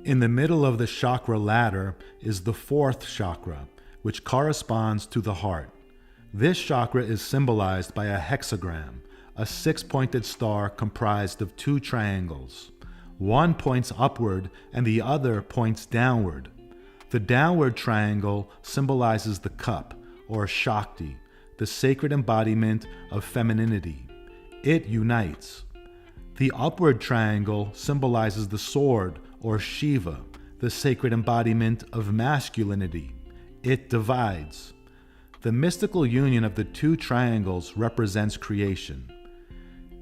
In the middle of the chakra ladder is the fourth chakra, which corresponds to the heart. This chakra is symbolized by a hexagram, a six-pointed star comprised of two triangles. One points upward and the other points downward. The downward triangle symbolizes the cup, or Shakti, the sacred embodiment of femininity. It unites. The upward triangle symbolizes the sword, or Shiva, the sacred embodiment of masculinity. It divides. The mystical union of the two triangles represents creation.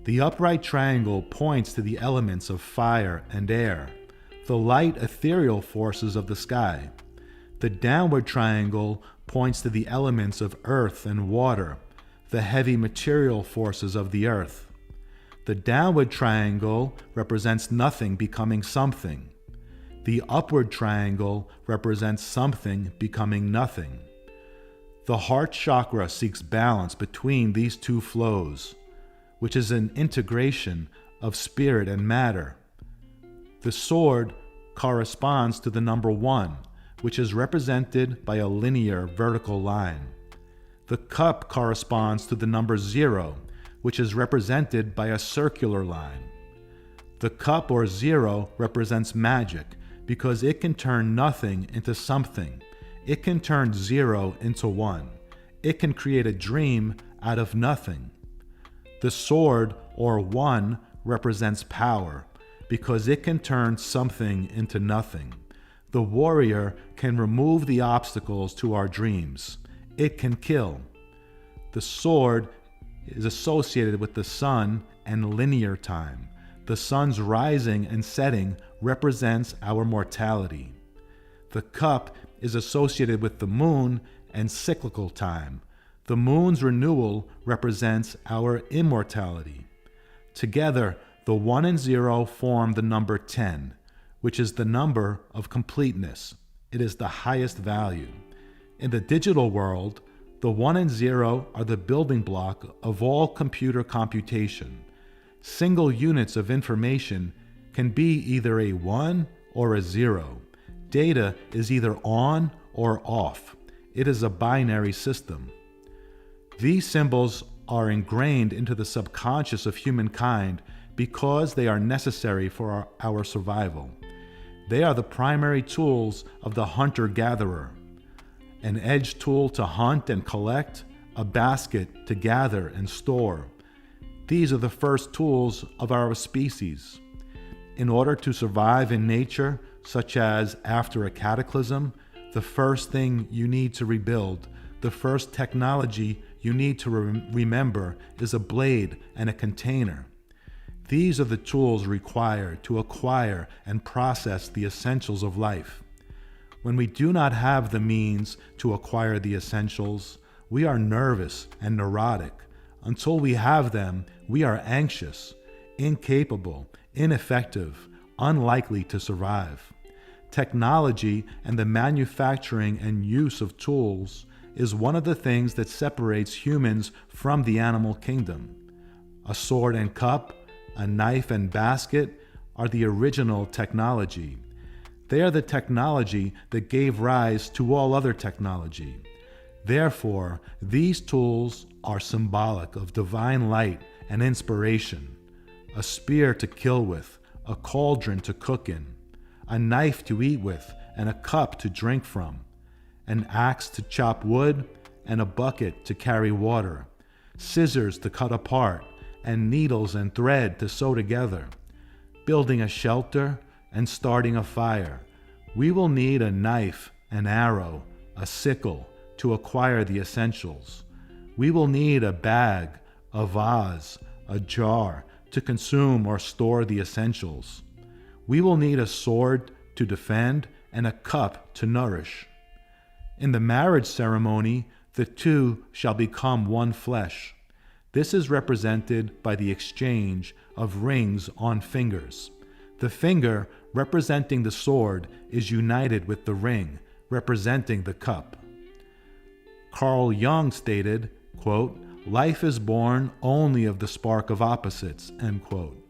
The upright triangle points to the elements of fire and air, the light ethereal forces of the sky. The downward triangle points to the elements of earth and water, the heavy material forces of the earth. The downward triangle represents nothing becoming something. The upward triangle represents something becoming nothing. The heart chakra seeks balance between these two flows, which is an integration of spirit and matter. The sword corresponds to the number 1, which is represented by a linear vertical line. The cup corresponds to the number 0, which is represented by a circular line. The cup, or 0, represents magic because it can turn nothing into something. It can turn 0 into 1. It can create a dream out of nothing. The sword, or 1, represents power because it can turn something into nothing. The warrior can remove the obstacles to our dreams. It can kill. The sword is associated with the sun and linear time. The sun's rising and setting represents our mortality. The cup is associated with the moon and cyclical time. The moon's renewal represents our immortality. Together, the 1 and 0 form the number 10, which is the number of completeness. It is the highest value. In the digital world, the 1 and 0 are the building block of all computer computation. Single units of information can be either a 1 or a 0. Data is either on or off. It is a binary system. These symbols are ingrained into the subconscious of humankind because they are necessary for our survival. They are the primary tools of the hunter-gatherer. An edge tool to hunt and collect, a basket to gather and store. These are the first tools of our species. In order to survive in nature, such as after a cataclysm, the first thing you need to rebuild, the first technology you need to remember is a blade and a container. These are the tools required to acquire and process the essentials of life. When we do not have the means to acquire the essentials, we are nervous and neurotic. Until we have them, we are anxious, incapable, ineffective, unlikely to survive. Technology and the manufacturing and use of tools is one of the things that separates humans from the animal kingdom. A sword and cup, a knife and basket are the original technology. They are the technology that gave rise to all other technology. Therefore, these tools are symbolic of divine light and inspiration. A spear to kill with, a cauldron to cook in, a knife to eat with, and a cup to drink from, an axe to chop wood, and a bucket to carry water, scissors to cut apart, and needles and thread to sew together, building a shelter and starting a fire. We will need a knife, an arrow, a sickle to acquire the essentials. We will need a bag, a vase, a jar to consume or store the essentials. We will need a sword to defend and a cup to nourish. In the marriage ceremony, the two shall become one flesh. This is represented by the exchange of rings on fingers. The finger, representing the sword, is united with the ring, representing the cup. Carl Jung stated, quote, "Life is born only of the spark of opposites," end quote.